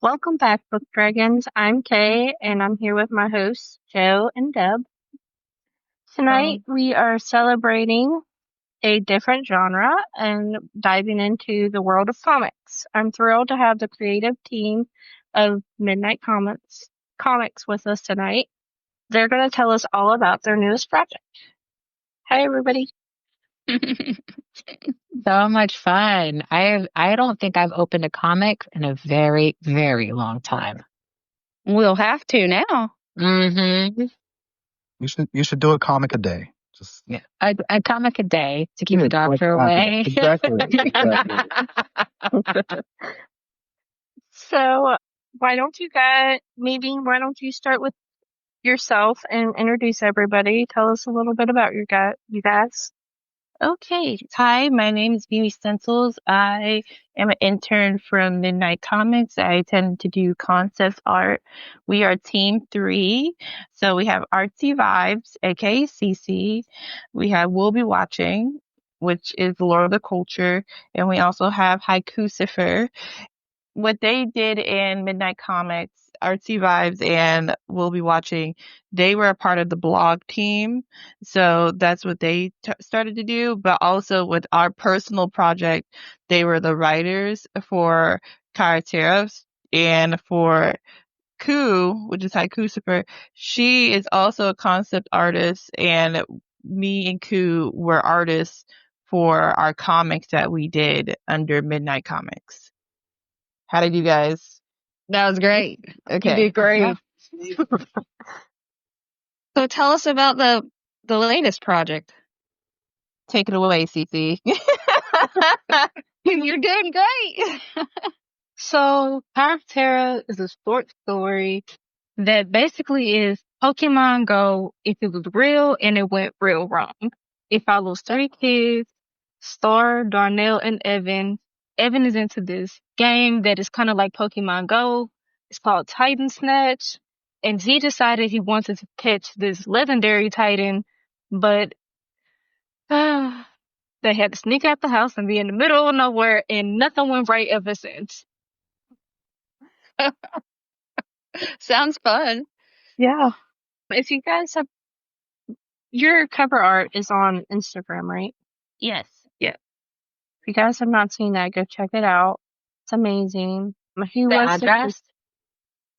Welcome back, Book Dragons. I'm Kay, and I'm here with my hosts, Joe and Deb. Tonight, we are celebrating a different genre and diving into the world of comics. I'm thrilled to have the creative team of Midnight Comics with us tonight. They're going to tell us all about their newest project. Hi, everybody. So much fun. I don't think I've opened a comic in a very, very long time. We'll have to now. Mm-hmm. You should do a comic a day. Just Yeah. A comic a day to keep Yeah, the doctor away. exactly. So, why don't you start with yourself and introduce everybody? Tell us a little bit about you guys. Okay. Hi, my name is Mimi Stencils. I am an intern from Midnight Comics. I tend to do concept art. We are team 3. So we have Artsy Vibes, aka CC. We have We'll Be Watching, which is Lord of the Culture. And we also have Haikucifer. What they did in Midnight Comics, Artsy Vibes, and We'll Be Watching, they were a part of the blog team. So that's what they started to do. But also with our personal project, they were the writers for Carteros and for Ku, which is Haikucifer. She is also a concept artist, and me and Ku were artists for our comics that we did under Midnight Comics. How did you guys? That was great. Okay. You did great. Yeah. So tell us about the latest project. Take it away, Cece. You're doing great. So, Power of Terra is a short story that basically is Pokemon Go if it was real and it went real wrong. It follows 3 kids, Star, Darnell, and Evan. Evan is into this game that is kind of like Pokemon Go. It's called Titan Snatch. And he decided he wanted to catch this legendary Titan, but they had to sneak out the house and be in the middle of nowhere, and nothing went right ever since. Sounds fun. Yeah. If you guys have your cover art is on Instagram, right? Yes. Yeah. If you guys have not seen that, go check it out. It's amazing. Who The was address?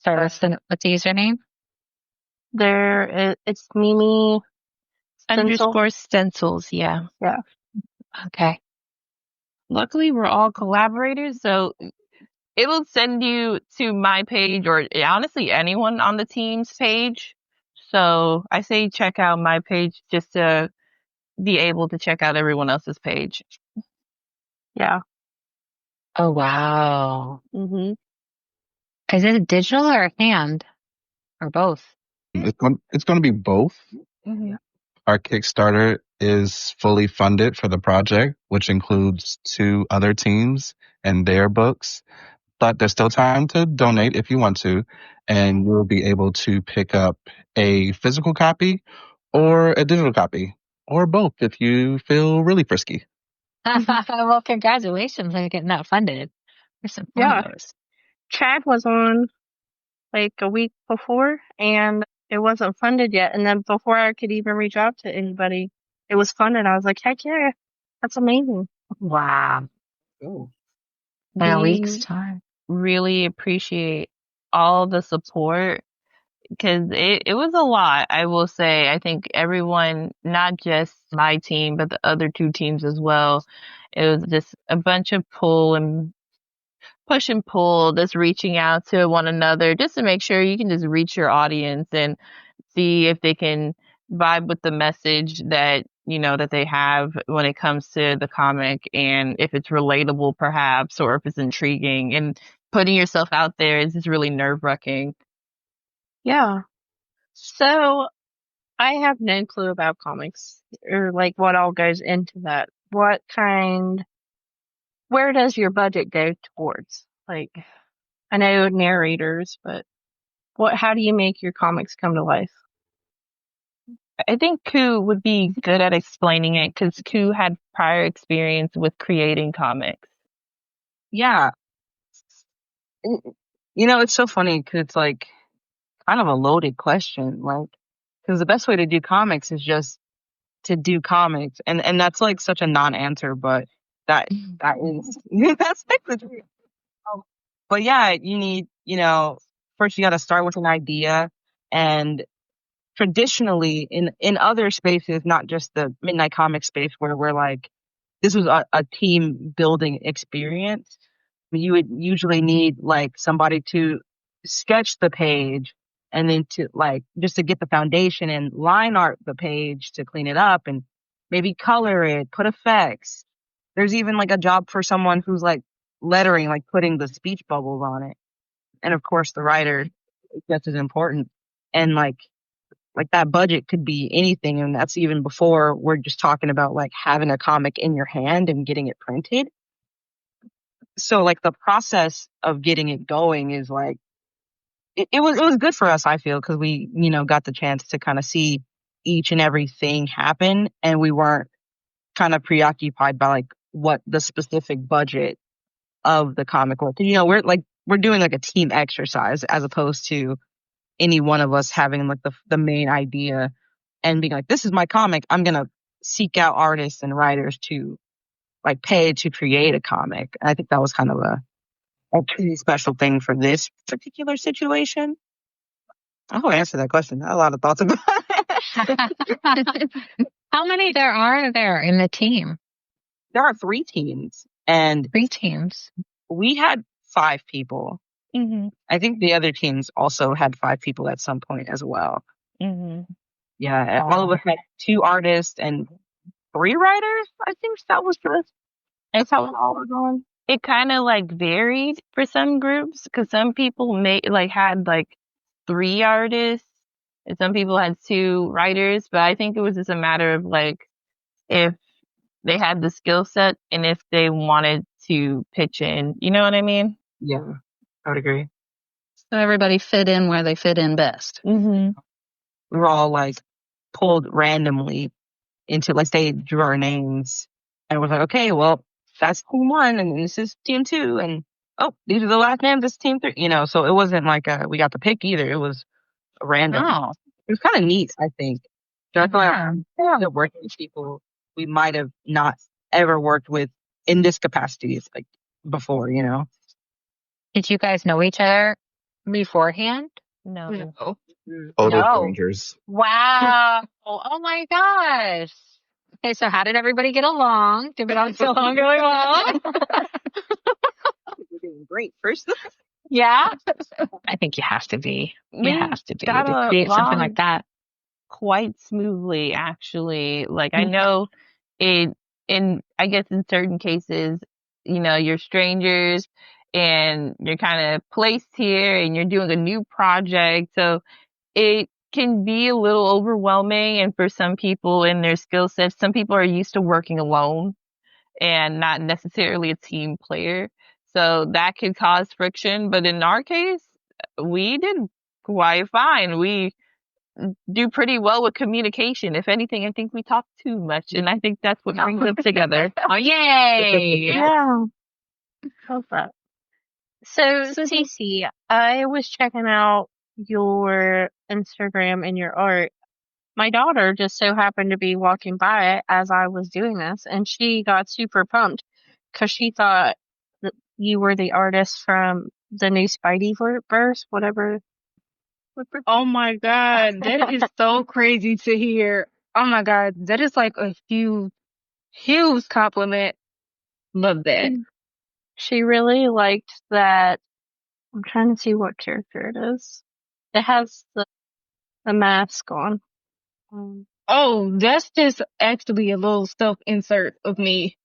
Sorry, what's the username? It's Mimi Underscore stencils. Yeah. Yeah. Okay. Luckily, we're all collaborators, so it'll send you to my page or honestly anyone on the team's page. So I say check out my page just to be able to check out everyone else's page. Yeah. Oh, wow. Mm-hmm. Is it digital or hand? Or both? It's going to be both. Mm-hmm. Our Kickstarter is fully funded for the project, which includes 2 other teams and their books. But there's still time to donate if you want to, and you'll be able to pick up a physical copy or a digital copy, or both if you feel really frisky. Well, congratulations on getting that funded. There's some fun of those. Chad was on like a week before, and it wasn't funded yet. And then before I could even reach out to anybody, it was funded. I was like, heck yeah, that's amazing. Wow. Oh. In a We week's time. really appreciate all the support because it was a lot, I will say. I think everyone, not just my team, but the other 2 teams as well. It was just a bunch of pull and push and pull, just reaching out to one another just to make sure you can just reach your audience and see if they can vibe with the message that, that they have when it comes to the comic, and if it's relatable perhaps, or if it's intriguing. And putting yourself out there is just really nerve-wracking. Yeah. So I have no clue about comics or like what all goes into that. Where does your budget go towards? Like, I know narrators, but how do you make your comics come to life? I think Ku would be good at explaining it because Ku had prior experience with creating comics. Yeah. It's so funny because it's like kind of a loaded question. Like, because the best way to do comics is just to do comics, and that's like such a non-answer, but that is that's like the truth. But yeah, you need, first you got to start with an idea, and traditionally in other spaces, not just the Midnight Comic space, where we're like, this was a team building experience. You would usually need like somebody to sketch the page, and then to like just to get the foundation and line art the page to clean it up, and maybe color it, put effects. There's even like a job for someone who's like lettering, like putting the speech bubbles on it. And of course the writer is just as important. And like that budget could be anything, and that's even before we're just talking about like having a comic in your hand and getting it printed. So like the process of getting it going is like it was good for us, I feel, because we got the chance to kind of see each and everything happen, and we weren't kind of preoccupied by like what the specific budget of the comic was. We're doing like a team exercise as opposed to any one of us having like the main idea and being like, this is my comic. I'm gonna seek out artists and writers to like pay to create a comic. And I think that was kind of a pretty special thing for this particular situation. I hope I answered that question. I had a lot of thoughts about it. How many are there in the team? There are 3 teams, and 3 teams. We had 5 people. Mm-hmm. I think the other teams also had 5 people at some point as well. Mm-hmm. Yeah, all of us had 2 artists and 3 writers. I think that's how it all was going. It kind of like varied for some groups, because some people had like 3 artists and some people had 2 writers, but I think it was just a matter of like if they had the skill set and if they wanted to pitch in, you know what I mean? Yeah, I would agree. So everybody fit in where they fit in best. Mm-hmm. We were all like pulled randomly into, like, they drew our names and was like, okay, well, that's team 1 and this is team 2, and oh, these are the last names, this is team 3, so it wasn't like we got to pick either. It was random. Oh. It was kind of neat, I think. So I feel like Yeah. I ended up working with people we might have not ever worked with in this capacity, like before, Did you guys know each other beforehand? No. Total No. strangers. Wow. Oh my gosh. Okay, so how did everybody get along? Did it all get along really well? We're doing great first. Yeah. I think you have to be. You We have to be got to create something along like that. quite smoothly, actually. Like, I know I guess in certain cases, you're strangers and you're kind of placed here and you're doing a new project. So it can be a little overwhelming. And for some people in their skill sets, some people are used to working alone and not necessarily a team player. So that could cause friction. But in our case, we did quite fine. We do pretty well with communication. If anything, I think we talk too much, and I think that's what brings us together. Oh, yay. Yeah. How's that? So, Cece, I was checking out your Instagram and your art. My daughter just so happened to be walking by it as I was doing this, and she got super pumped because she thought that you were the artist from the new Spideyverse, whatever. Oh my God. That is so crazy to hear. Oh my God. That is like a huge compliment. Love that. She really liked that. I'm trying to see what character it is. It has the mask on. Oh, that's just actually a little self insert of me.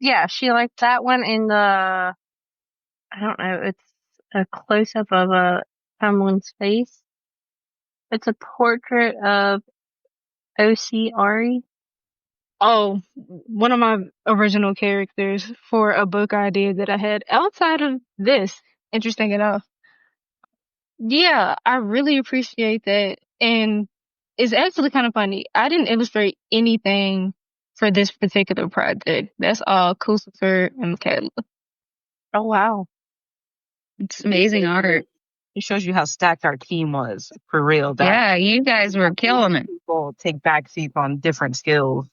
Yeah, she liked that one in I don't know, it's a close up of someone's face. It's a portrait of O.C. Ari. Oh, one of my original characters for a book idea that I had outside of this, interesting enough. Yeah, I really appreciate that. And it's actually kind of funny. I didn't illustrate anything for this particular project. That's all Christopher and Michaela. Oh, wow. It's amazing art. It shows you how stacked our team was for real. That Yeah, you guys were killing it. people take backseats on different skills.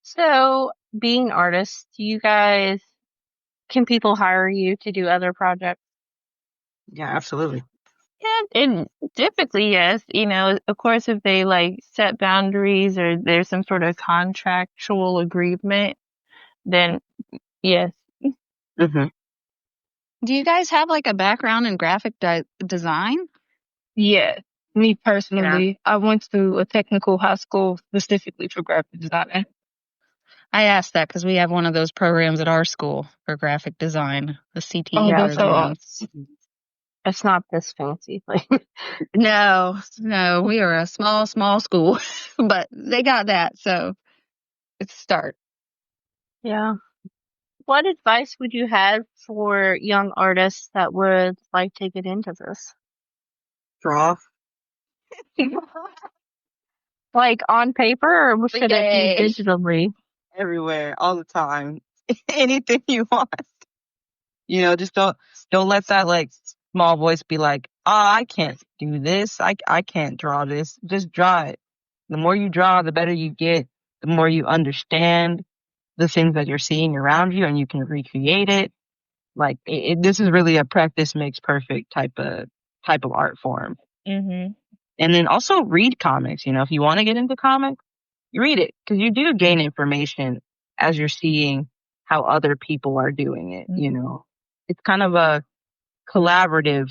So, being artists, can people hire you to do other projects? Yeah, absolutely. Yeah, and typically, yes. Of course, if they set boundaries or there's some sort of contractual agreement, then yes. Mm-hmm. Do you guys have a background in graphic design? Yeah, me personally, I went to a technical high school specifically for graphic design. I asked that because we have one of those programs at our school for graphic design, the CTE Oh, that's so program. awesome. It's not this fancy. No, we are a small school, but they got that, so it's a start. Yeah. What advice would you have for young artists that would like to get into this? Draw Like on paper, or should it Yay. be digitally? everywhere, all the time. Anything you want. Just don't let that small voice be like, oh, I can't do this. I can't draw this. Just draw it. The more you draw, the better you get. The more you understand the things that you're seeing around you, and you can recreate it. This is really a practice makes perfect type of art form. Mm-hmm. And then also read comics. If you want to get into comics, you read it because you do gain information as you're seeing how other people are doing it. It's kind of a collaborative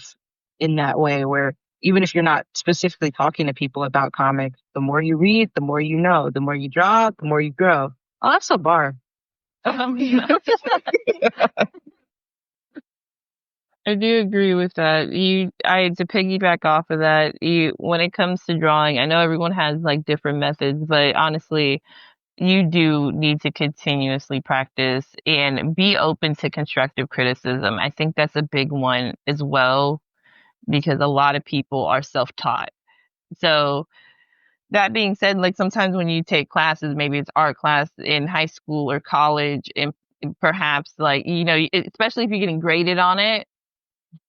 in that way where even if you're not specifically talking to people about comics, the more you read, the more you know, the more you draw, the more you grow. Oh, that's a bar. I do agree with that. To piggyback off of that, when it comes to drawing, I know everyone has different methods, but honestly, you do need to continuously practice and be open to constructive criticism. I think that's a big one as well, because a lot of people are self-taught. So that being said, sometimes when you take classes, maybe it's art class in high school or college, and perhaps especially if you're getting graded on it,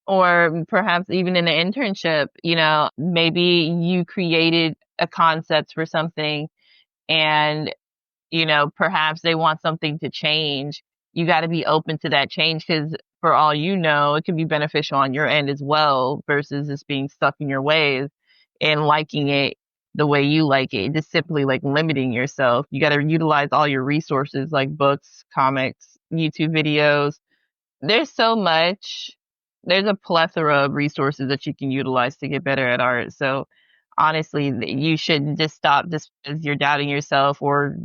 or perhaps even in an internship, maybe you created a concept for something and, perhaps they want something to change. You got to be open to that change because for all you know, it can be beneficial on your end as well versus just being stuck in your ways and liking it the way you like it. Just simply limiting yourself. You got to utilize all your resources like books, comics, YouTube videos. There's so much. There's a plethora of resources that you can utilize to get better at art. So honestly, you shouldn't just stop just because you're doubting yourself or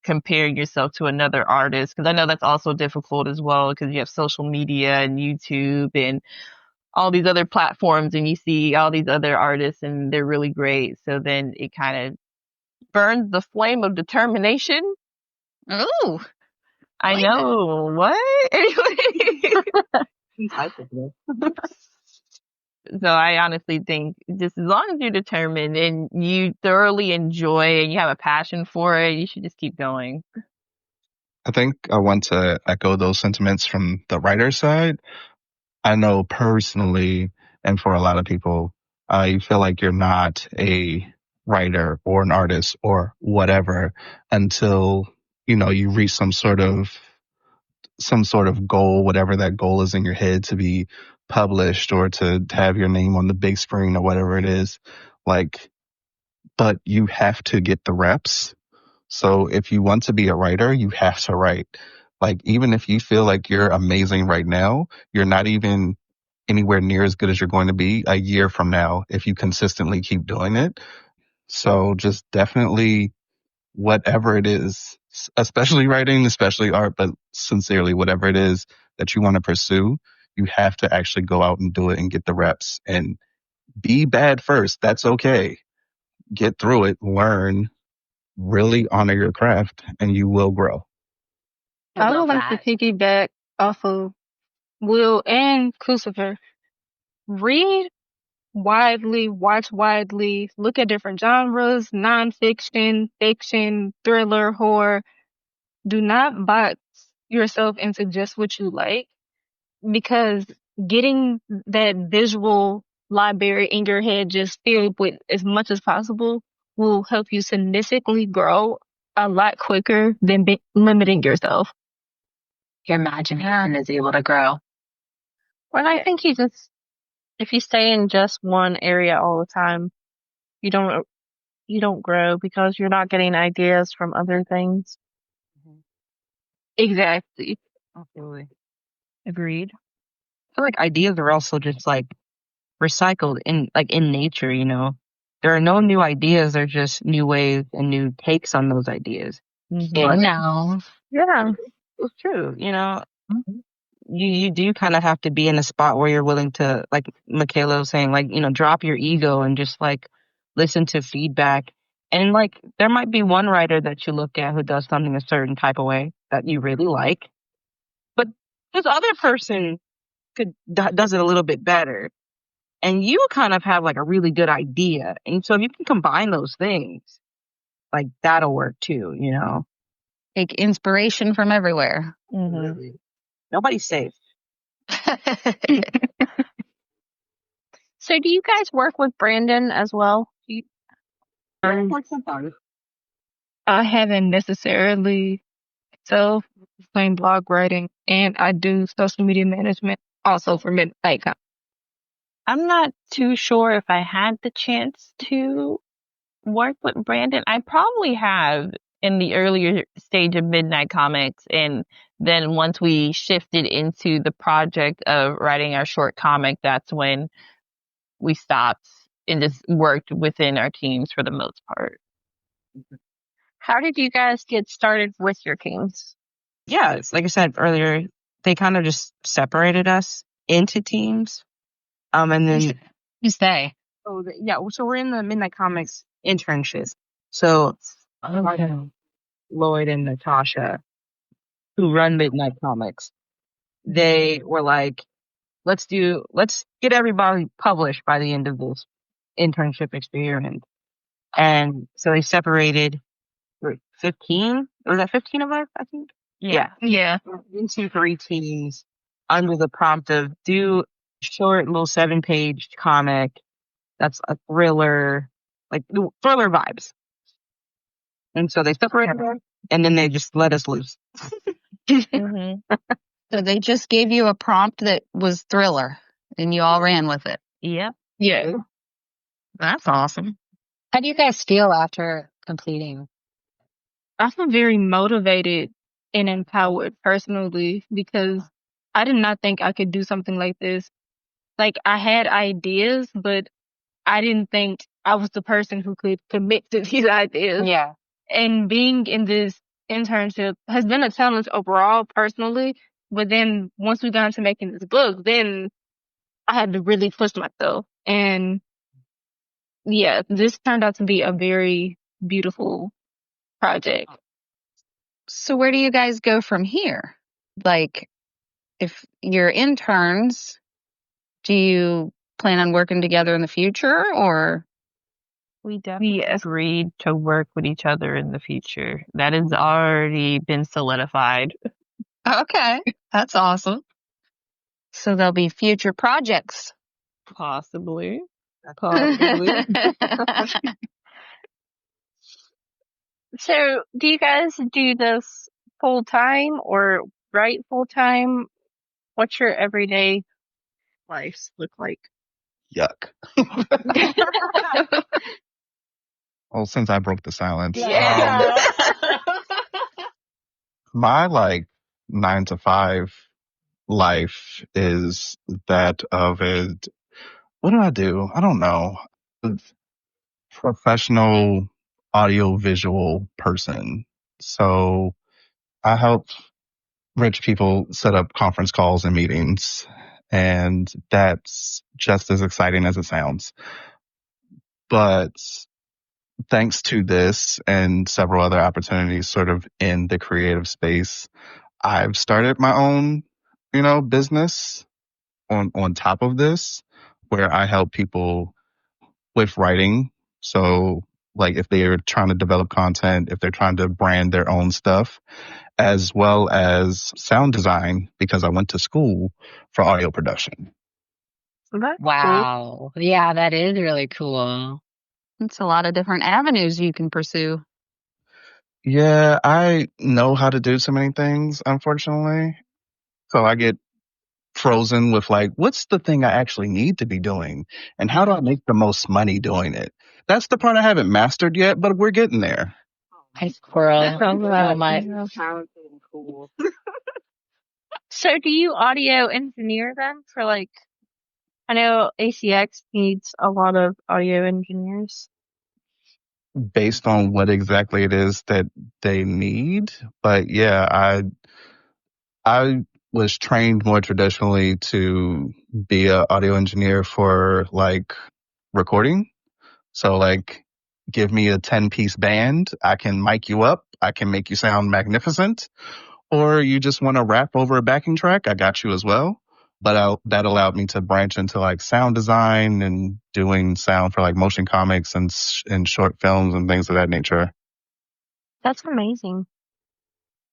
comparing yourself to another artist. Because I know that's also difficult as well because you have social media and YouTube and all these other platforms and you see all these other artists and they're really great. So then it kind of burns the flame of determination. Oh, I know. What? Anyway. So I honestly think just as long as you're determined and you thoroughly enjoy and you have a passion for it, you should just keep going. I think I want to echo those sentiments from the writer side. I know personally, and for a lot of people, you feel like you're not a writer or an artist or whatever until, you reach some sort of goal, whatever that goal is in your head, to be published or to have your name on the big screen or whatever it is. But you have to get the reps. So if you want to be a writer, you have to write. Even if you feel like you're amazing right now, you're not even anywhere near as good as you're going to be a year from now if you consistently keep doing it. So just definitely whatever it is, especially writing, especially art, but sincerely, whatever it is that you want to pursue, you have to actually go out and do it and get the reps and be bad first. That's okay. Get through it, learn, really honor your craft, and you will grow. I would like to piggyback off of Will and Crucifer. Read widely, watch widely, look at different genres, nonfiction, fiction, thriller, horror. Do not box yourself into just what you like. because getting that visual library in your head just filled with as much as possible will help you significantly grow a lot quicker than limiting yourself. Your imagination is able to grow. Well, I think if you stay in just one area all the time, you don't grow because you're not getting ideas from other things. Exactly. Absolutely. Agreed. I feel like ideas are also just like recycled in nature, you know. There are no new ideas, they're just new ways and new takes on those ideas. I know. Yeah. It's true, you know. You do kind of have to be in a spot where you're willing to, like Michaela was saying, like, you know, drop your ego and just like listen to feedback. And like there might be one writer that you look at who does something a certain type of way that you really like, but this other person does it a little bit better. And you kind of have like a really good idea. And so if you can combine those things, like that'll work too, you know. Take inspiration from everywhere. Really. Nobody's safe. So do you guys work with Brandon as well? Sometimes. I haven't necessarily self plain blog writing, and I do social media management also for Midnight Comics. I'm not too sure if I had the chance to work with Brandon. I probably have in the earlier stage of Midnight Comics. And then once we shifted into the project of writing our short comic, that's when we stopped and just worked within our teams for the most part. How did you guys get started with your teams? Yeah, it's like I said earlier, they kind of just separated us into teams. And then You say. so we're in the Midnight Comics internship. So Lloyd and Natasha, who run Midnight Comics, they were like, let's get everybody published by the end of this internship experience. And so they separated 15, was that 15 of us, I think? Yeah. Into 3 teams under the prompt of do short little 7-page comic that's a thriller, like thriller vibes. And so they separated us, and then they just let us loose. So they just gave you a prompt that was thriller, and you all ran with it. Yep. Yeah. That's awesome. How do you guys feel after completing? I feel very motivated and empowered personally because I did not think I could do something like this. Like I had ideas, but I didn't think I was the person who could commit to these ideas. Yeah. And being in this internship has been a challenge overall personally. But then once we got into making this book, then I had to really push myself. And yeah, this turned out to be a very beautiful project. So where do you guys go from here? Like, if you're interns, do you plan on working together in the future, or? We definitely agreed to work with each other in the future. That has already been solidified. Okay, that's awesome. So there'll be future projects. Possibly. So do you guys do this full time or write full time? What's your everyday lives look like? Yuck. Well, since I broke the silence, my like 9 to 5 life is that of a, what do I do? I don't know. Professional audio-visual person. So I help rich people set up conference calls and meetings, and that's just as exciting as it sounds. But thanks to this and several other opportunities sort of in the creative space, I've started my own, business on top of this, where I help people with writing. So like if they're trying to develop content, if they're trying to brand their own stuff, as well as sound design, because I went to school for audio production. That's cool. Wow. Yeah, that is really cool. It's a lot of different avenues you can pursue. Yeah, I know how to do so many things, unfortunately. So I get frozen with like, what's the thing I actually need to be doing? And how do I make the most money doing it? That's the part I haven't mastered yet, but we're getting there. Hi, squirrel. That sounds Oh my. Talented and cool. So do you audio engineer then for like, I know ACX needs a lot of audio engineers. Based on what exactly it is that they need. But yeah, I was trained more traditionally to be an audio engineer for like recording. So like give me a 10-piece band. I can mic you up. I can make you sound magnificent. Or you just want to rap over a backing track. I got you as well. But that allowed me to branch into like sound design and doing sound for like motion comics and short films and things of that nature. That's amazing.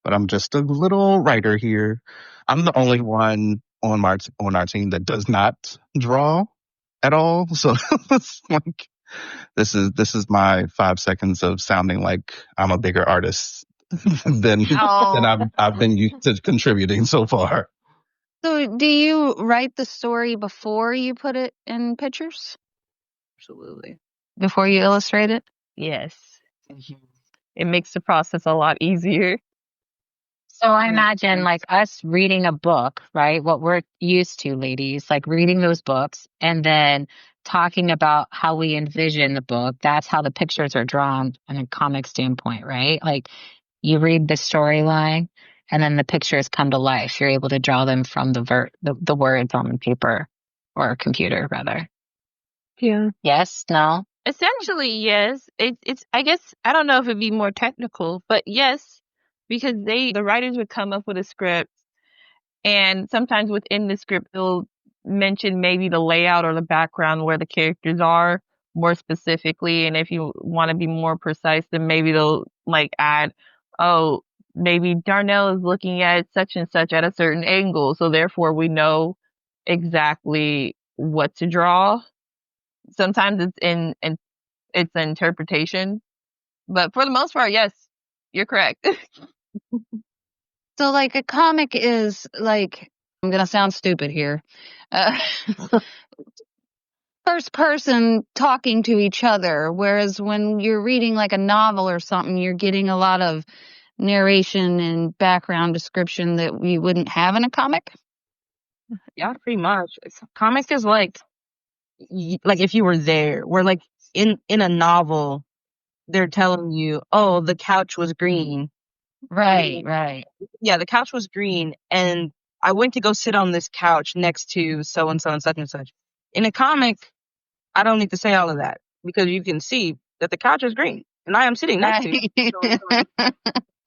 But I'm just a little writer here. I'm the only one on our team that does not draw at all. So it's like this is my 5 seconds of sounding like I'm a bigger artist than I've been used to contributing so far. So, do you write the story before you put it in pictures? Absolutely. Before you illustrate it? Yes. It makes the process a lot easier. So I imagine like us reading a book, right? What we're used to, ladies, like reading those books and then talking about how we envision the book. That's how the pictures are drawn in a comic standpoint, right? Like you read the storyline and then the pictures come to life. You're able to draw them from the words on the paper or computer rather. Yeah. Yes? No? Essentially, yes. It's I guess I don't know if it'd be more technical, but yes, because the writers would come up with a script, and sometimes within the script they'll mention maybe the layout or the background where the characters are more specifically, and if you want to be more precise, then maybe they'll like add, oh, maybe Darnell is looking at such and such at a certain angle, so therefore we know exactly what to draw. Sometimes it's it's an interpretation, but for the most part, yes, you're correct. So like a comic is like, I'm going to sound stupid here. Uh, first person talking to each other, whereas when you're reading like a novel or something, you're getting a lot of narration and background description that we wouldn't have in a comic. Yeah, pretty much. Comic is like if you were there, where like in a novel, they're telling you, oh, the couch was green. Right. Yeah, the couch was green, and I went to go sit on this couch next to so and so and such and such. In a comic, I don't need to say all of that because you can see that the couch is green, and I am sitting next to it.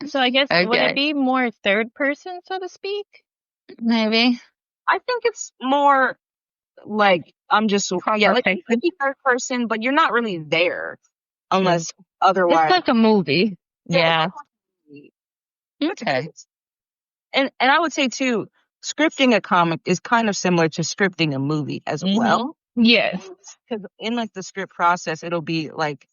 So I guess would Okay. it be more third person, so to speak? Maybe. I think it's more like I'm just like it could be third person, but you're not really there unless otherwise. It's like a movie. Yeah. Okay. And I would say too, scripting a comic is kind of similar to scripting a movie as well. Yes. Because in like the script process, it'll be like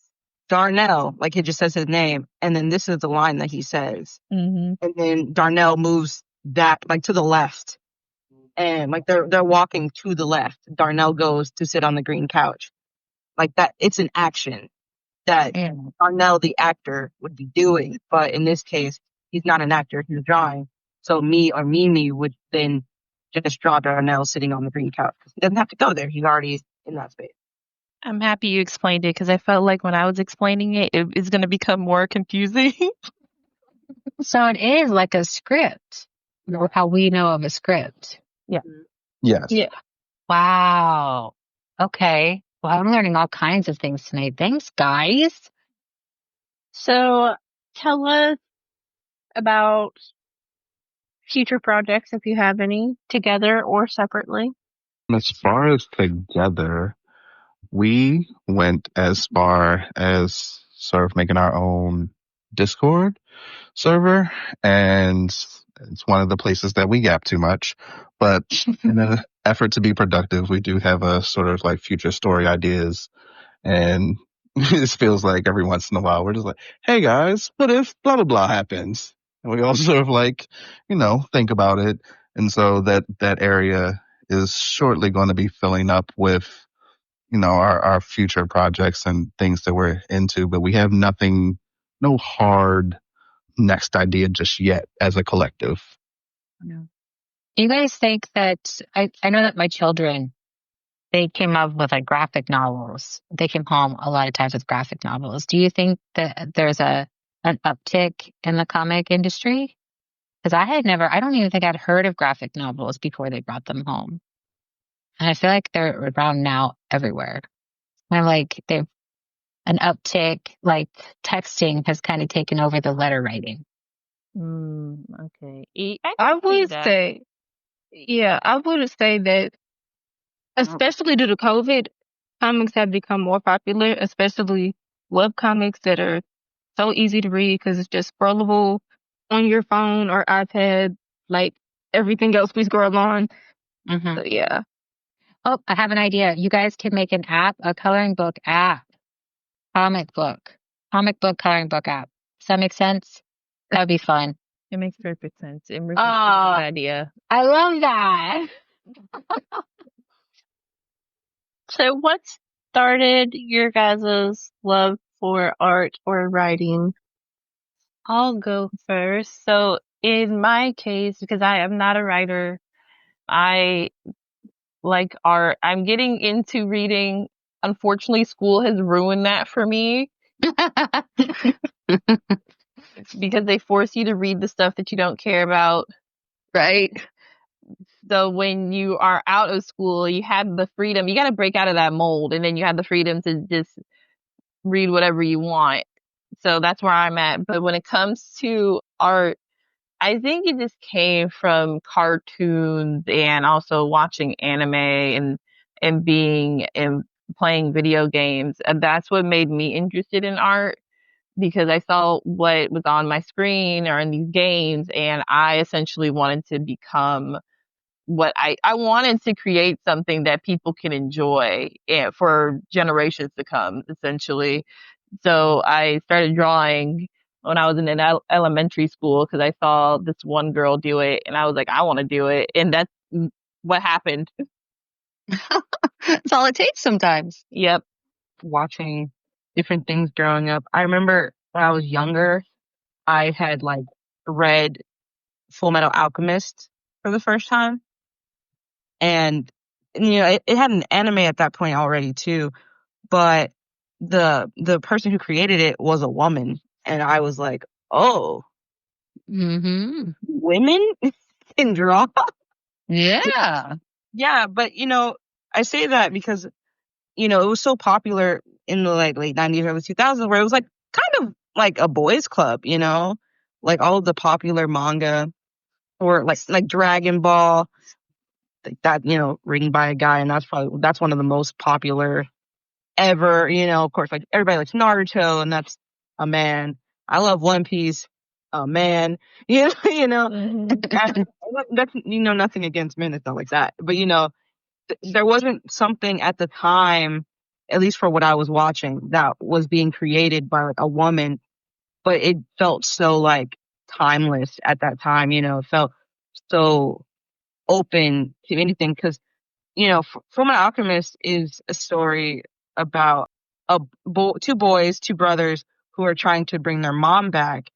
Darnell, like it just says his name, and then this is the line that he says, and then Darnell moves that like to the left, and like they're walking to the left. Darnell goes to sit on the green couch, like that. It's an action that Darnell, the actor, would be doing, but in this case, he's not an actor; he's drawing. So me or Mimi would then just draw Darnell sitting on the green couch. He doesn't have to go there; he's already in that space. I'm happy you explained it because I felt like when I was explaining it, it's going to become more confusing. So it is like a script, how we know of a script. Yeah. Yes. Yeah. Wow. Okay. Well, I'm learning all kinds of things tonight. Thanks, guys. So tell us about future projects if you have any, together or separately. As far as together, we went as far as sort of making our own Discord server, and it's one of the places that we gap too much. But in an effort to be productive, we do have a sort of like future story ideas, and it feels like every once in a while we're just like, hey guys, what if blah blah blah happens? And we all sort of like, think about it. And so that area is shortly going to be filling up with, our future projects and things that we're into, but we have nothing, no hard next idea just yet as a collective. Do you guys think that I know that my children, they came up with like graphic novels. They came home a lot of times with graphic novels. Do you think that there's an uptick in the comic industry? Because I don't even think I'd heard of graphic novels before they brought them home. And I feel like they're around now everywhere. And like they've an uptick, like texting has kind of taken over the letter writing. Okay. I would say, I would say that, especially due to COVID, comics have become more popular, especially web comics that are so easy to read because it's just scrollable on your phone or iPad, like everything else we scroll on. Mm-hmm. So yeah. Oh, I have an idea. You guys can make an app, a coloring book app, comic book coloring book app. Does that make sense? That would be fun. It makes perfect sense. It really is a good idea. I love that. So what started your guys' love for art or writing? I'll go first. So in my case, because I am not a writer, I like art. I'm getting into reading. Unfortunately, school has ruined that for me because they force you to read the stuff that you don't care about. Right. So when you are out of school, you have the freedom. You got to break out of that mold, and then you have the freedom to just read whatever you want. So that's where I'm at. But when it comes to art, I think it just came from cartoons and also watching anime and being and playing video games. And that's what made me interested in art because I saw what was on my screen or in these games, and I essentially wanted to become what I wanted to create something that people can enjoy for generations to come, essentially. So I started drawing when I was in an elementary school because I saw this one girl do it and I was like, I want to do it. And that's what happened. That's all it takes sometimes. Yep. Watching different things growing up. I remember when I was younger, I had like read Full Metal Alchemist for the first time. And it had an anime at that point already too, but the person who created it was a woman, and I was like, oh, Mm-hmm. women can draw. Yeah. Yeah, but I say that because it was so popular in the like late 90s, early 2000s, where it was like kind of like a boys club, like all of the popular manga or like Dragon Ball, like that, written by a guy, and that's one of the most popular ever. Of course, like everybody likes Naruto, and that's a man. I love One Piece, a man. That's nothing against men and stuff like that, but there wasn't something at the time, at least for what I was watching, that was being created by like a woman, but it felt so like timeless at that time. It felt so open to anything because Fullmetal Alchemist is a story about two boys, two brothers who are trying to bring their mom back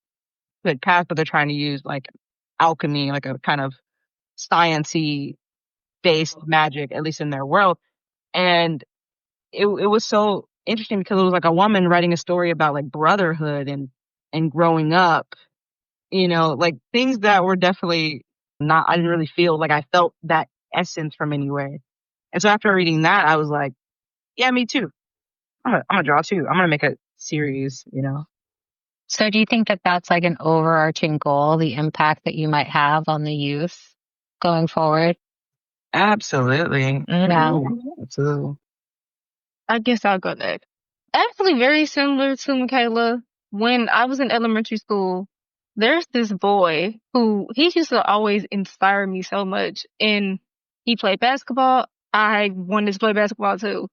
to the path, but they're trying to use like alchemy, like a kind of sciencey based magic, at least in their world. And it was so interesting because it was like a woman writing a story about like brotherhood and growing up, like things that were definitely not, I didn't really feel like I felt that essence from anywhere. And so after reading that, I was like, yeah, me too. I'm gonna draw too. I'm gonna make a series, So do you think that that's like an overarching goal, the impact that you might have on the youth going forward? Absolutely. Yeah. Absolutely. I guess I'll go next. Actually, very similar to Michaela. When I was in elementary school, there's this boy who he used to always inspire me so much. And he played basketball. I wanted to play basketball too.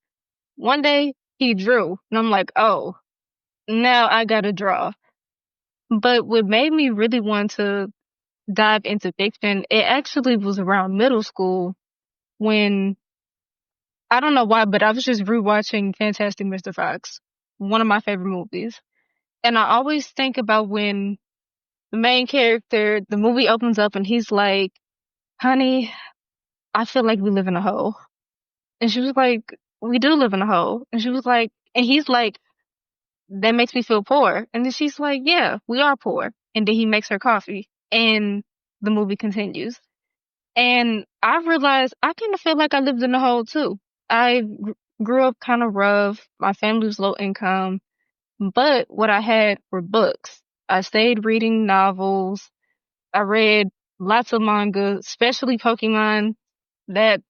One day he drew, and I'm like, oh, now I gotta draw. But what made me really want to dive into fiction, it actually was around middle school when I don't know why, but I was just rewatching Fantastic Mr. Fox, one of my favorite movies. And I always think about when the main character, the movie opens up and he's like, honey, I feel like we live in a hole. And she was like, we do live in a hole. And she was like, and he's like, that makes me feel poor. And then she's like, yeah, we are poor. And then he makes her coffee and the movie continues. And I realized I kind of feel like I lived in a hole too. I grew up kind of rough. My family was low income, but what I had were books. I stayed reading novels. I read lots of manga, especially Pokemon. That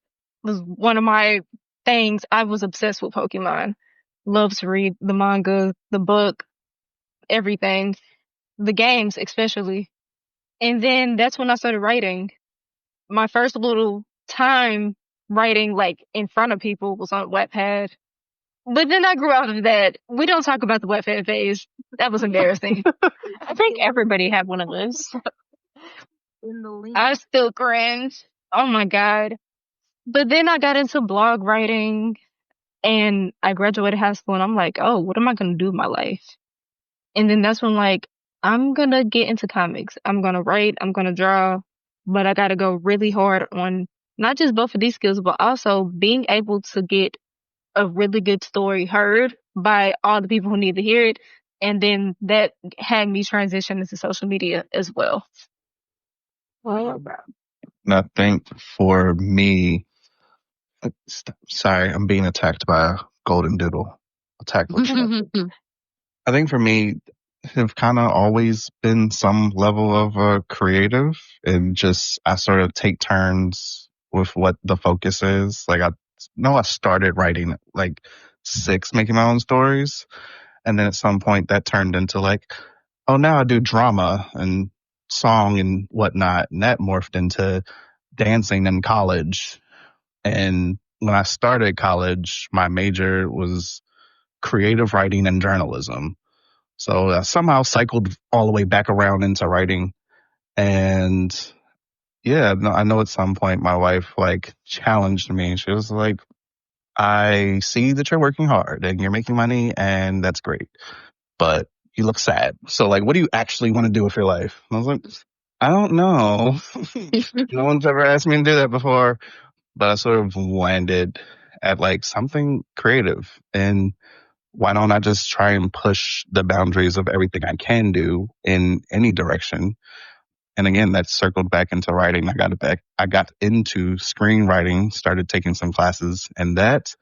was one of my things. I was obsessed with Pokemon. Love to read the manga, the book, everything, the games especially. And then that's when I started writing. My first little time writing like in front of people was on Wattpad. But then I grew out of that. We don't talk about the Wattpad phase. That was embarrassing. I think everybody had one of those. I still cringe. Oh my God. But then I got into blog writing and I graduated high school and I'm like, oh, what am I going to do with my life? And then that's when like, I'm going to get into comics. I'm going to write. I'm going to draw. But I got to go really hard on not just both of these skills, but also being able to get a really good story heard by all the people who need to hear it. And then that had me transition into social media as well. And I think for me, sorry, I'm being attacked by a golden doodle. Attack. I think for me, have kind of always been some level of a creative, and just I sort of take turns with what the focus is. Like I know I started writing at like 6, making my own stories, and then at some point that turned into like, oh, now I do drama and song and whatnot, and that morphed into dancing in college. And when I started college, my major was creative writing and journalism. So I somehow cycled all the way back around into writing. And yeah, no, I know at some point my wife like challenged me. She was like, I see that you're working hard and you're making money and that's great, but you look sad. So like, what do you actually want to do with your life? And I was like, I don't know. No one's ever asked me to do that before, but I sort of landed at like something creative. And why don't I just try and push the boundaries of everything I can do in any direction? And again, that circled back into writing. I got into screenwriting, started taking some classes in that,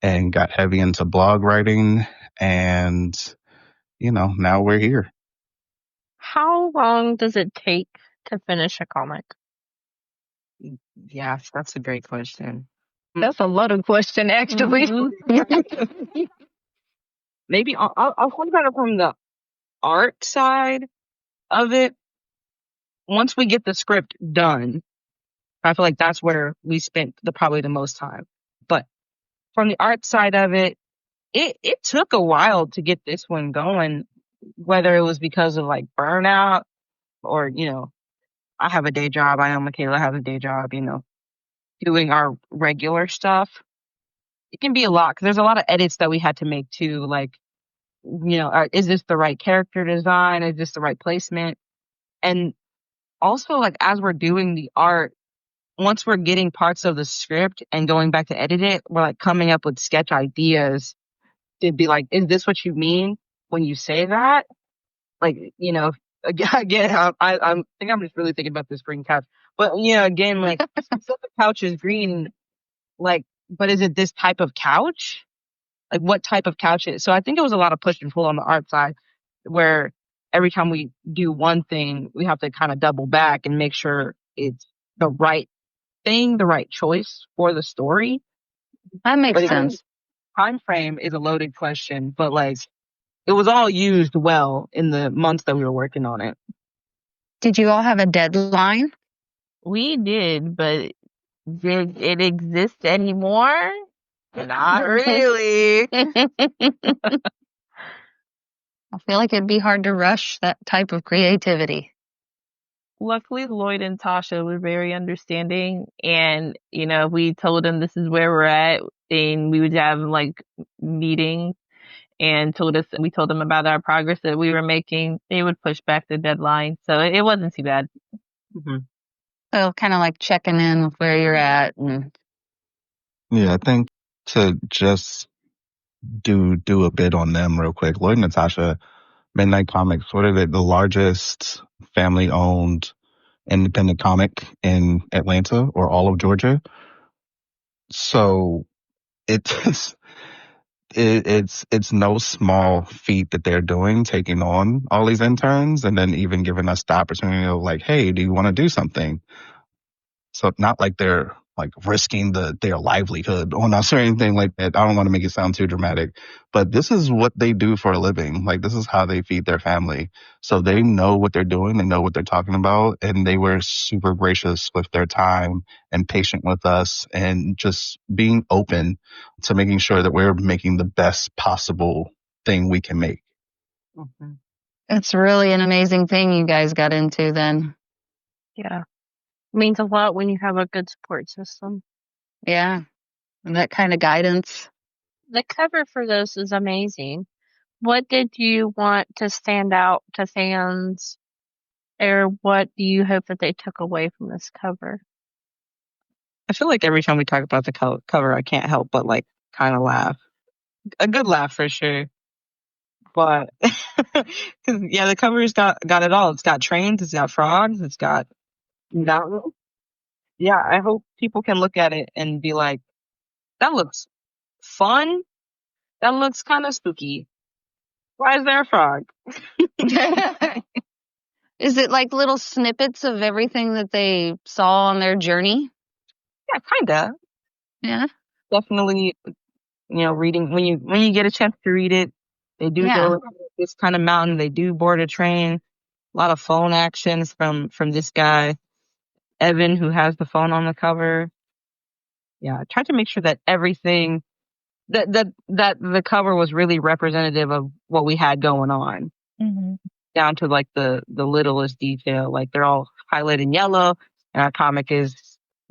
and got heavy into blog writing. And, now we're here. How long does it take to finish a comic? Yes, that's a great question. That's a loaded question, actually. Maybe I'll think about it from the art side of it. Once we get the script done, I feel like that's where we spent probably the most time. But from the art side of it, it took a while to get this one going, whether it was because of like burnout or, I have a day job. I know Michaela has a day job, doing our regular stuff. It can be a lot because there's a lot of edits that we had to make too. Like, is this the right character design? Is this the right placement? And also, like, as we're doing the art, once we're getting parts of the script and going back to edit it, we're like coming up with sketch ideas to be like, is this what you mean when you say that? Like, again, I think I'm just really thinking about this green couch. But, again, like, so the couch is green, like, but is it this type of couch? Like, what type of couch is it? So I think it was a lot of push and pull on the art side where every time we do one thing, we have to kind of double back and make sure it's the right thing, the right choice for the story. That makes sense. time frame is a loaded question, but like it was all used well in the months that we were working on it. Did you all have a deadline? We did, but did it exist anymore? Not really. I feel like it'd be hard to rush that type of creativity. Luckily, Lloyd and Tasha were very understanding, and we told them this is where we're at, and we would have like meetings and we told them about our progress that we were making. They would push back the deadline, so it wasn't too bad. Mm-hmm. So kind of like checking in with where you're at. And Yeah, I think to just do a bit on them real quick. Lloyd and Natasha, Midnight Comics, what are they? The largest family-owned independent comic in Atlanta or all of Georgia. So it's it's no small feat that they're doing, taking on all these interns and then even giving us the opportunity of like, hey, do you want to do something? So not like they're like risking their livelihood on us or anything like that. I don't want to make it sound too dramatic, but this is what they do for a living. Like this is how they feed their family. So they know what they're doing. They know what they're talking about. And they were super gracious with their time and patient with us and just being open to making sure that we're making the best possible thing we can make. Mm-hmm. it's really an amazing thing you guys got into then. Yeah. It means a lot when you have a good support system. Yeah. And that kind of guidance. The cover for this is amazing. What did you want to stand out to fans, or what do you hope that they took away from this cover? I feel like every time we talk about the cover, I can't help but like kind of laugh. A good laugh for sure. But cause yeah, the cover's got it all. It's got trains, it's got frogs, it's got mountains. Yeah, I hope people can look at it and be like, that looks fun. That looks kind of spooky. Why is there a frog? Is it like little snippets of everything that they saw on their journey? Yeah, kinda. Yeah. Definitely, reading when you get a chance to read it, they do Yeah. go this kind of mountain. They do board a train. A lot of phone actions from this guy, Evan, who has the phone on the cover. Yeah, I tried to make sure that everything that the cover was really representative of what we had going on, down to like the littlest detail. Like they're all highlighted in yellow, and our comic is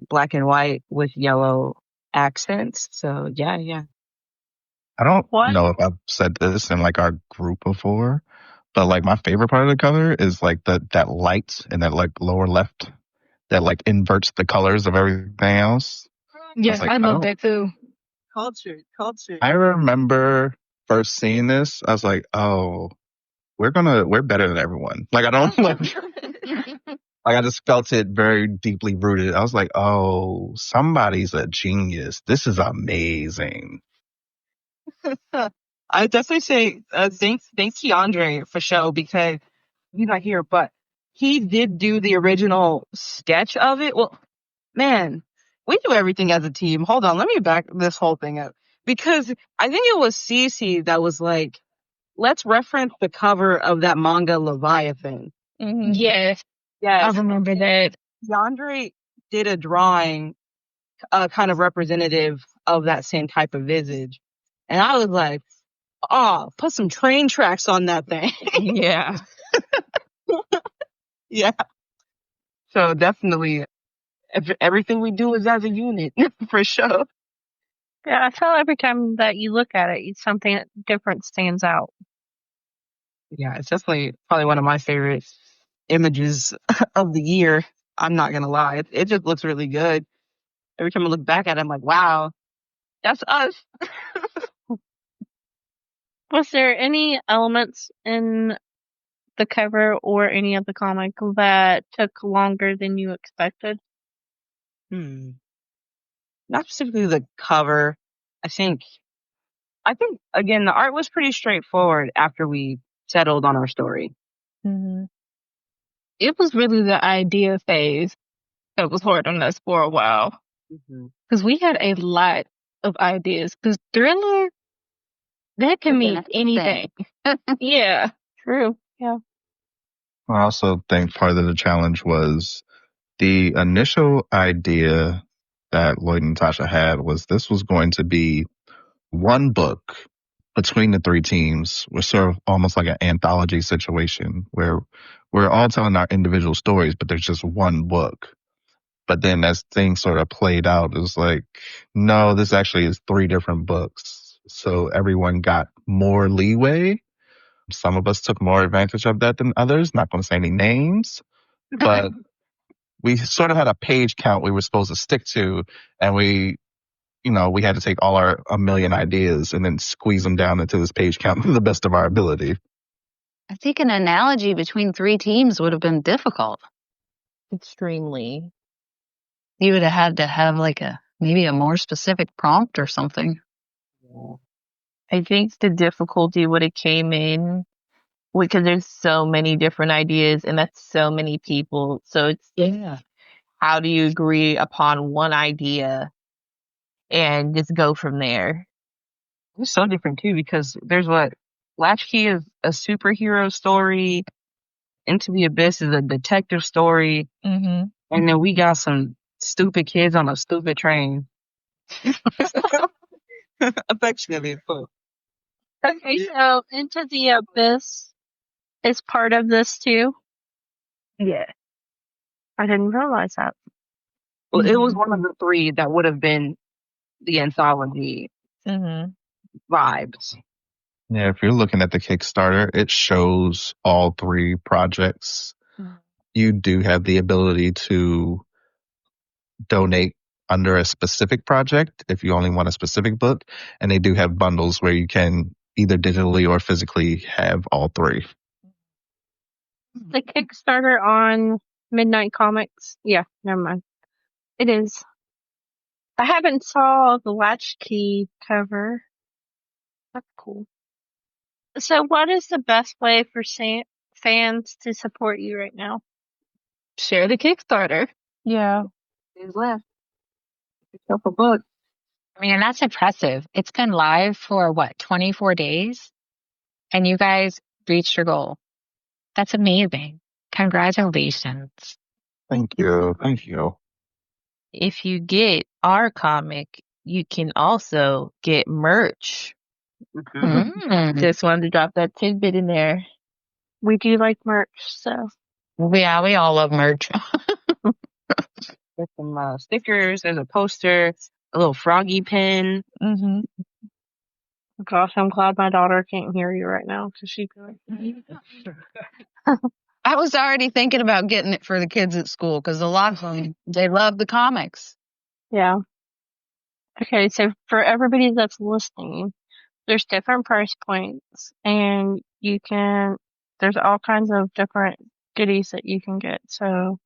black and white with yellow accents. So yeah. I don't What? know if I've said this in like our group before, but like my favorite part of the cover is like that light in that like lower left that like inverts the colors of everything else. Yes, like, I love that too. Culture. I remember first seeing this, I was like, oh, we're better than everyone. Like I don't like I just felt it very deeply rooted. I was like, oh, somebody's a genius. This is amazing. I definitely say thank Keandre for show, because he's not here, but he did do the original sketch of it. Well, man, we do everything as a team. Hold on, let me back this whole thing up, because I think it was Cece that was like, let's reference the cover of that manga Leviathan. Yes, Yes, I remember that. Keandre did a drawing, kind of representative of that same type of visage, and I was like, oh, put some train tracks on that thing. Yeah. Yeah. So definitely, everything we do is as a unit for sure. Yeah, I feel every time that you look at it, something different stands out. Yeah, it's definitely probably one of my favorite images of the year. I'm not gonna lie, it just looks really good. Every time I look back at it, I'm like, wow, that's us. Was there any elements in the cover or any of the comic that took longer than you expected? Not specifically the cover. I think again the art was pretty straightforward after we settled on our story. It was really the idea phase that was hard on us for a while, because we had a lot of ideas. Because Thriller That can But mean that's the anything. Yeah. True. Yeah. I also think part of the challenge was the initial idea that Lloyd and Natasha had was this was going to be one book between the three teams was sort of almost like an anthology situation where we're all telling our individual stories, but there's just one book. But then as things sort of played out, it was like, no, this actually is three different books. So everyone got more leeway. Some of us took more advantage of that than others. Not going to say any names, but we sort of had a page count we were supposed to stick to. And we had to take all our a million ideas and then squeeze them down into this page count to the best of our ability. I think an analogy between three teams would have been difficult. Extremely. You would have had to have like maybe a more specific prompt or something. I think the difficulty would have came in because there's so many different ideas and that's so many people. So it's how do you agree upon one idea and just go from there? It's so different too because there's Latchkey is a superhero story, Into the Abyss is a detective story, Mm-hmm. and then we got some stupid kids on a stupid train. Affectionately put. Okay, so Into the Abyss is part of this too. Yeah. I didn't realize that. Well, it was one of the three that would have been the anthology vibes. Yeah, if you're looking at the Kickstarter, it shows all three projects. You do have the ability to donate under a specific project if you only want a specific book. And they do have bundles where you can either digitally or physically have all three. The Kickstarter on Midnight Comics. Yeah, never mind. It is. I haven't saw the Latchkey cover. That's cool. So what is the best way for fans to support you right now? Share the Kickstarter. Yeah. Days left. Pick up a book. I mean, and that's impressive. It's been live for 24 days? And you guys reached your goal. That's amazing. Congratulations. Thank you. Thank you. If you get our comic, you can also get merch. Just wanted to drop that tidbit in there. We do like merch, so. Yeah, we all love merch. There's some stickers. There's a poster, a little froggy pin. Mm-hmm. Gosh, I'm glad my daughter can't hear you right now because she'd be like, I was already thinking about getting it for the kids at school because a lot of them, they love the comics. yeah. Okay, so for everybody that's listening, there's different price points and there's all kinds of different goodies that you can get. So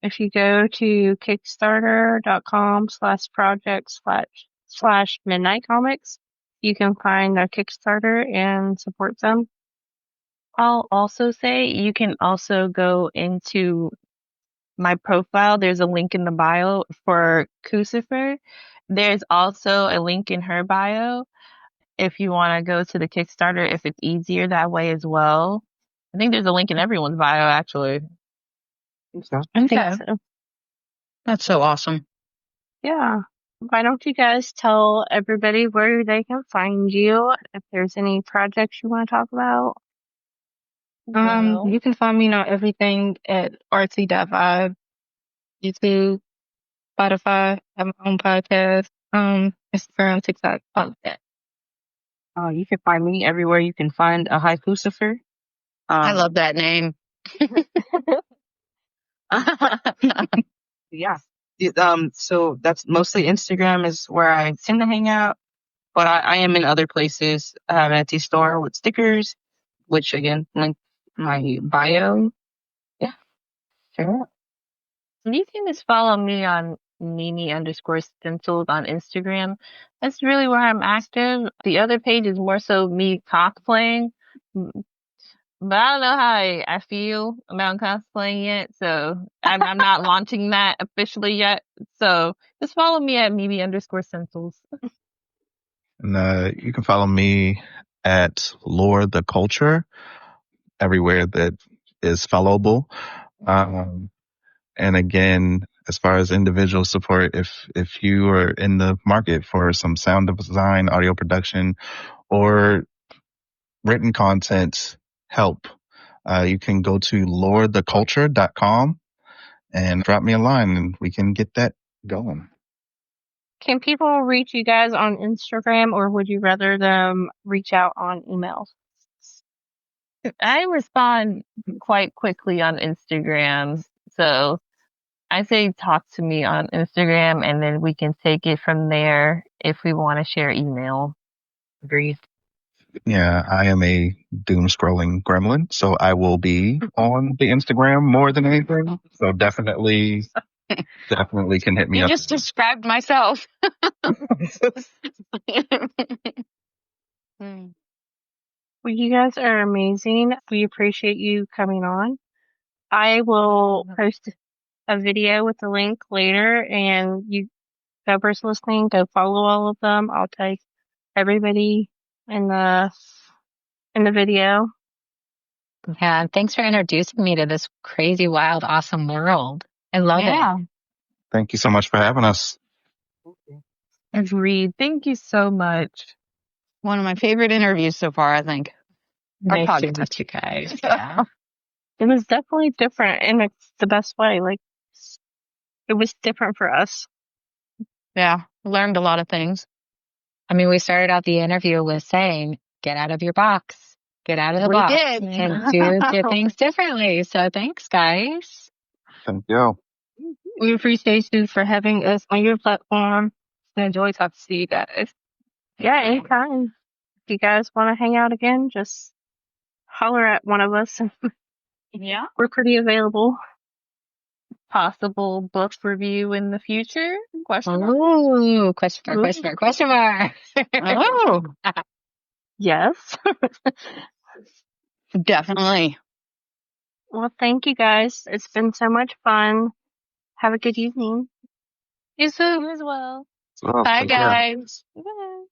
if you go to kickstarter.com/project/Midnight Comics, you can find their Kickstarter and support them. I'll also say you can also go into my profile. There's a link in the bio for Crucifer. There's also a link in her bio if you want to go to the Kickstarter, if it's easier that way as well. I think there's a link in everyone's bio, actually. I think so. That's so awesome. Yeah. Why don't you guys tell everybody where they can find you, if there's any projects you want to talk about? You can find me on everything at rt.vibe, YouTube, Spotify, have my own podcast, Instagram, TikTok, all of that. You can find me everywhere you can find a high Lucifer. I love that name. Yeah. So that's mostly Instagram is where I tend to hang out, but I am in other places. I have an Etsy store with stickers, which again, link my bio. Yeah. Sure. You can just follow me on Mimi_stencils on Instagram. That's really where I'm active. The other page is more so me cosplaying. But I don't know how I feel about cosplaying yet, so I'm not launching that officially yet. So just follow me at Mimi_stencils. And you can follow me at Lore the Culture everywhere that is followable. And again, as far as individual support, if you are in the market for some sound design, audio production, or written content help, you can go to loretheculture.com and drop me a line and we can get that going. Can people reach you guys on Instagram, or would you rather them reach out on emails? I respond quite quickly on Instagram. So I say talk to me on Instagram and then we can take it from there if we want to share email. Agreed. Yeah, I am a doom scrolling gremlin, so I will be on the Instagram more than anything. So definitely can hit me You up. just described myself. Well, you guys are amazing. We appreciate you coming on. I will post a video with the link later, and you whoever's listening, go follow all of them. I'll tag everybody in the video. Yeah, and thanks for introducing me to this crazy, wild, awesome world. I love it. Thank you so much for having us. Agreed. Thank you so much. One of my favorite interviews so far, I think. Our Nice to podcast. meet you guys. Yeah. It was definitely different, and it's the best way. Like, it was different for us. Yeah, learned a lot of things. I mean, we started out the interview with saying, get out of your box, get out of the We box did. and do things differently. So thanks, guys. Thank you. We appreciate you for having us on your platform. I enjoy talking to you guys. Yeah, anytime. If you guys want to hang out again, just holler at one of us. Yeah. We're pretty available. Possible book review in the future? Question mark. Ooh, question mark, question mark, question mark. Oh, Yes. definitely. Well, thank you guys. It's been so much fun. Have a good evening. You too as well. Well, Bye, take care. guys. Bye.